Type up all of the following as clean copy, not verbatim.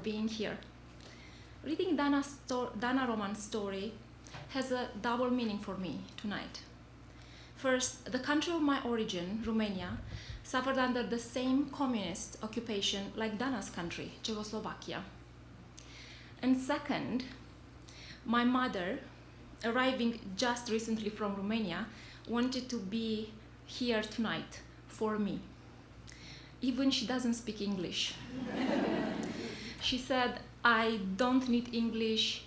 being here. Reading Dana Roman's story has a double meaning for me tonight. First, the country of my origin, Romania, suffered under the same communist occupation like Dana's country, Czechoslovakia. And second, my mother, arriving just recently from Romania, wanted to be here tonight for me. Even she doesn't speak English. She said, I don't need English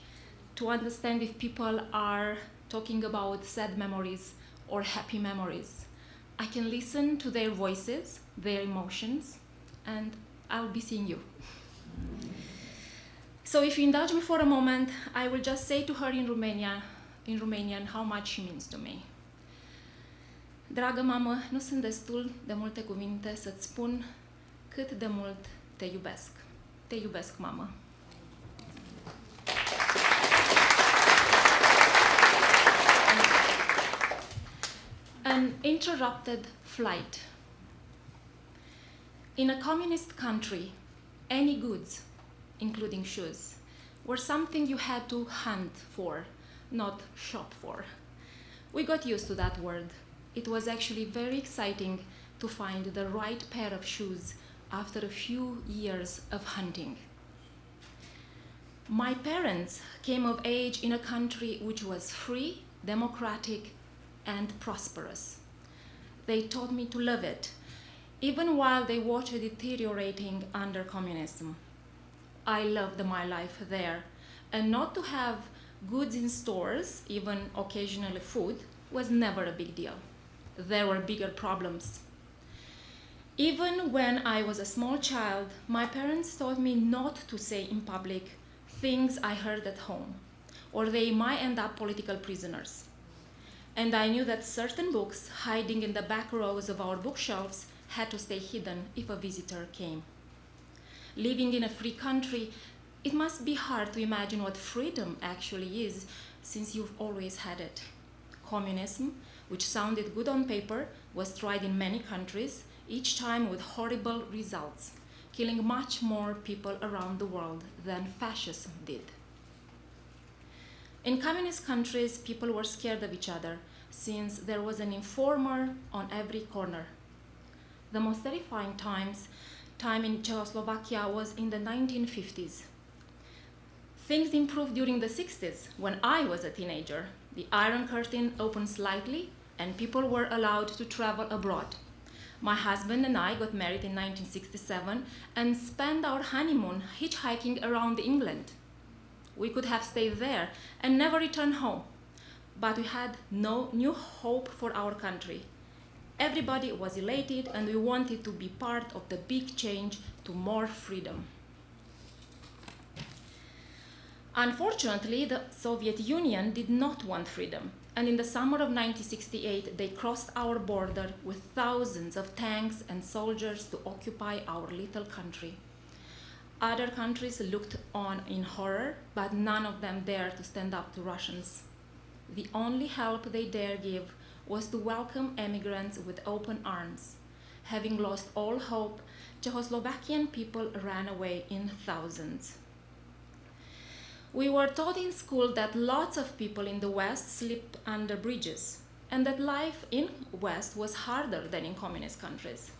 to understand if people are talking about sad memories or happy memories. I can listen to their voices, their emotions, and I'll be seeing you. So if you indulge me for a moment, I will just say to her in Romanian how much she means to me. Dragă mamă, nu sunt destul de multe cuvinte să-ți spun cât de mult te iubesc. Te iubesc, mamă. An interrupted flight. In a communist country, any goods, including shoes, were something you had to hunt for, not shop for. We got used to that word. It was actually very exciting to find the right pair of shoes after a few years of hunting. My parents came of age in a country which was free, democratic, and prosperous. They taught me to love it, even while they watched it deteriorating under communism. I loved my life there, and not to have goods in stores, even occasionally food, was never a big deal. There were bigger problems. Even when I was a small child, my parents taught me not to say in public things I heard at home, or they might end up political prisoners. And I knew that certain books hiding in the back rows of our bookshelves had to stay hidden if a visitor came. Living in a free country, it must be hard to imagine what freedom actually is, since you've always had it. Communism, which sounded good on paper, was tried in many countries, each time with horrible results, killing much more people around the world than fascism did. In communist countries, people were scared of each other, since there was an informer on every corner. The most terrifying time in Czechoslovakia was in the 1950s. Things improved during the 60s, when I was a teenager. The Iron Curtain opened slightly, and people were allowed to travel abroad. My husband and I got married in 1967 and spent our honeymoon hitchhiking around England. We could have stayed there and never returned home, but we had no new hope for our country. Everybody was elated, and we wanted to be part of the big change to more freedom. Unfortunately, the Soviet Union did not want freedom, and in the summer of 1968, they crossed our border with thousands of tanks and soldiers to occupy our little country. Other countries looked on in horror, but none of them dared to stand up to Russians. The only help they dared give was to welcome immigrants with open arms. Having lost all hope, Czechoslovakian people ran away in thousands. We were taught in school that lots of people in the West slept under bridges, and that life in West was harder than in communist countries.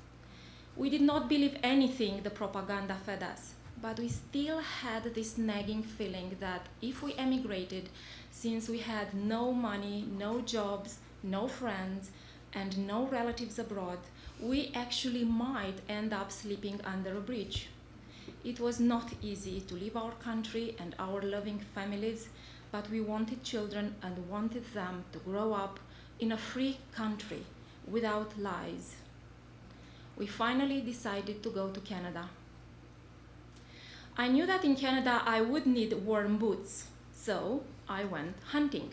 We did not believe anything the propaganda fed us, but we still had this nagging feeling that if we emigrated, since we had no money, no jobs, no friends, and no relatives abroad, we actually might end up sleeping under a bridge. It was not easy to leave our country and our loving families, but we wanted children and wanted them to grow up in a free country without lies. We finally decided to go to Canada. I knew that in Canada I would need warm boots, so I went hunting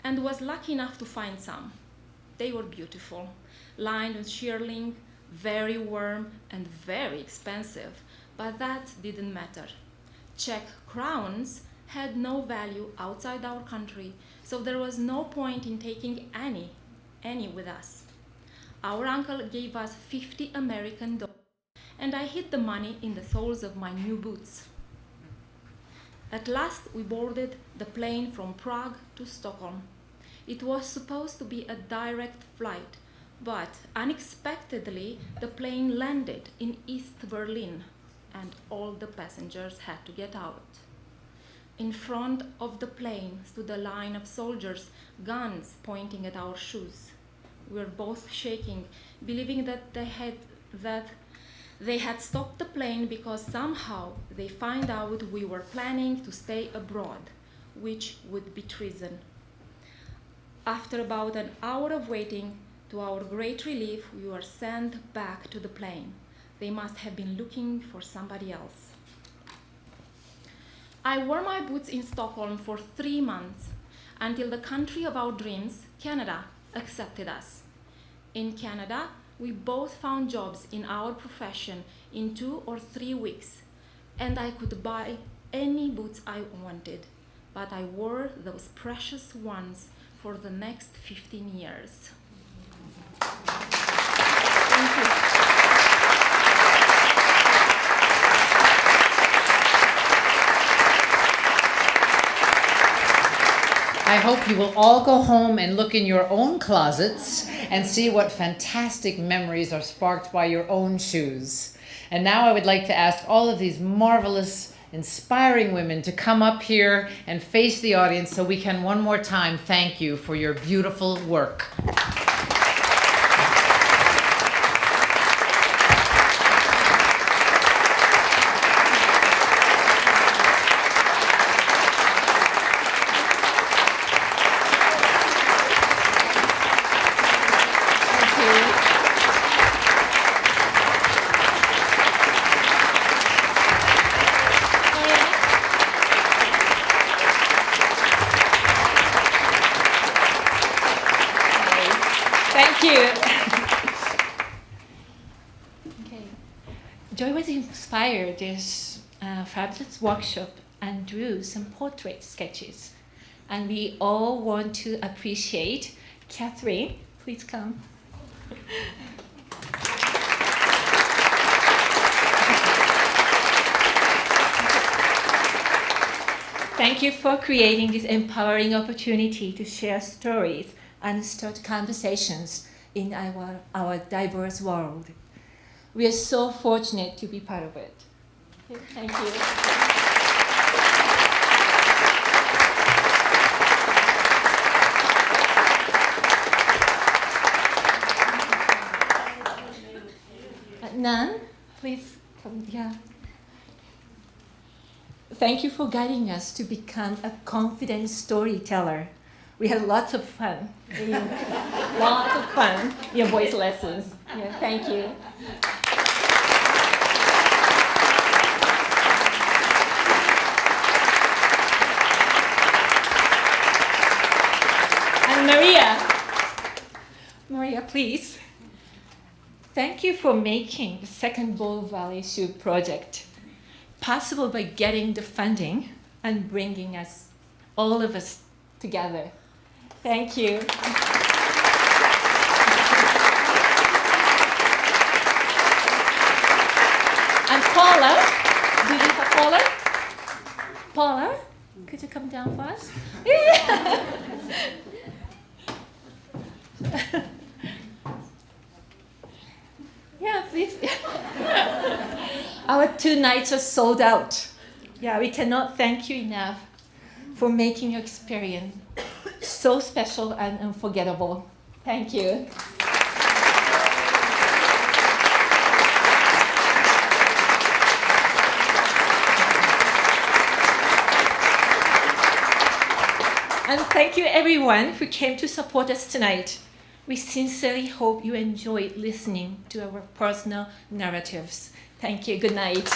and was lucky enough to find some. They were beautiful, lined with shearling, very warm and very expensive, but that didn't matter. Czech crowns had no value outside our country, so there was no point in taking any with us. Our uncle gave us 50 American dollars, and I hid the money in the soles of my new boots. At last, we boarded the plane from Prague to Stockholm. It was supposed to be a direct flight, but unexpectedly, the plane landed in East Berlin, and all the passengers had to get out. In front of the plane stood a line of soldiers, guns pointing at our shoes. We were both shaking, believing that they had stopped the plane because somehow they found out we were planning to stay abroad, which would be treason. After about an hour of waiting, to our great relief, we were sent back to the plane. They must have been looking for somebody else. I wore my boots in Stockholm for 3 months, until the country of our dreams, Canada, accepted us. In Canada, we both found jobs in our profession in 2 or 3 weeks, and I could buy any boots I wanted, but I wore those precious ones for the next 15 years. Thank you. I hope you will all go home and look in your own closets and see what fantastic memories are sparked by your own shoes. And now I would like to ask all of these marvelous, inspiring women to come up here and face the audience so we can one more time thank you for your beautiful work. Joy was inspired this fabulous workshop and drew some portrait sketches. And we all want to appreciate Katherine. Please come. Thank you for creating this empowering opportunity to share stories and start conversations in our diverse world. We are so fortunate to be part of it. Thank you. Nan, please come. Yeah. Thank you for guiding us to become a confident storyteller. We had lots of fun. Lots of fun. Your voice lessons. Yeah, thank you. And Maria, please. Thank you for making the Second Bow Valley Shoe project possible by getting the funding and bringing us, all of us, together. Thank you. And Paula, do you have Paula? Paula, could you come down for us? Yeah. Yeah, please. Our 2 nights are sold out. Yeah, we cannot thank you enough for making your experience so special and unforgettable. Thank you. And thank you everyone who came to support us tonight. We sincerely hope you enjoyed listening to our personal narratives. Thank you. Good night.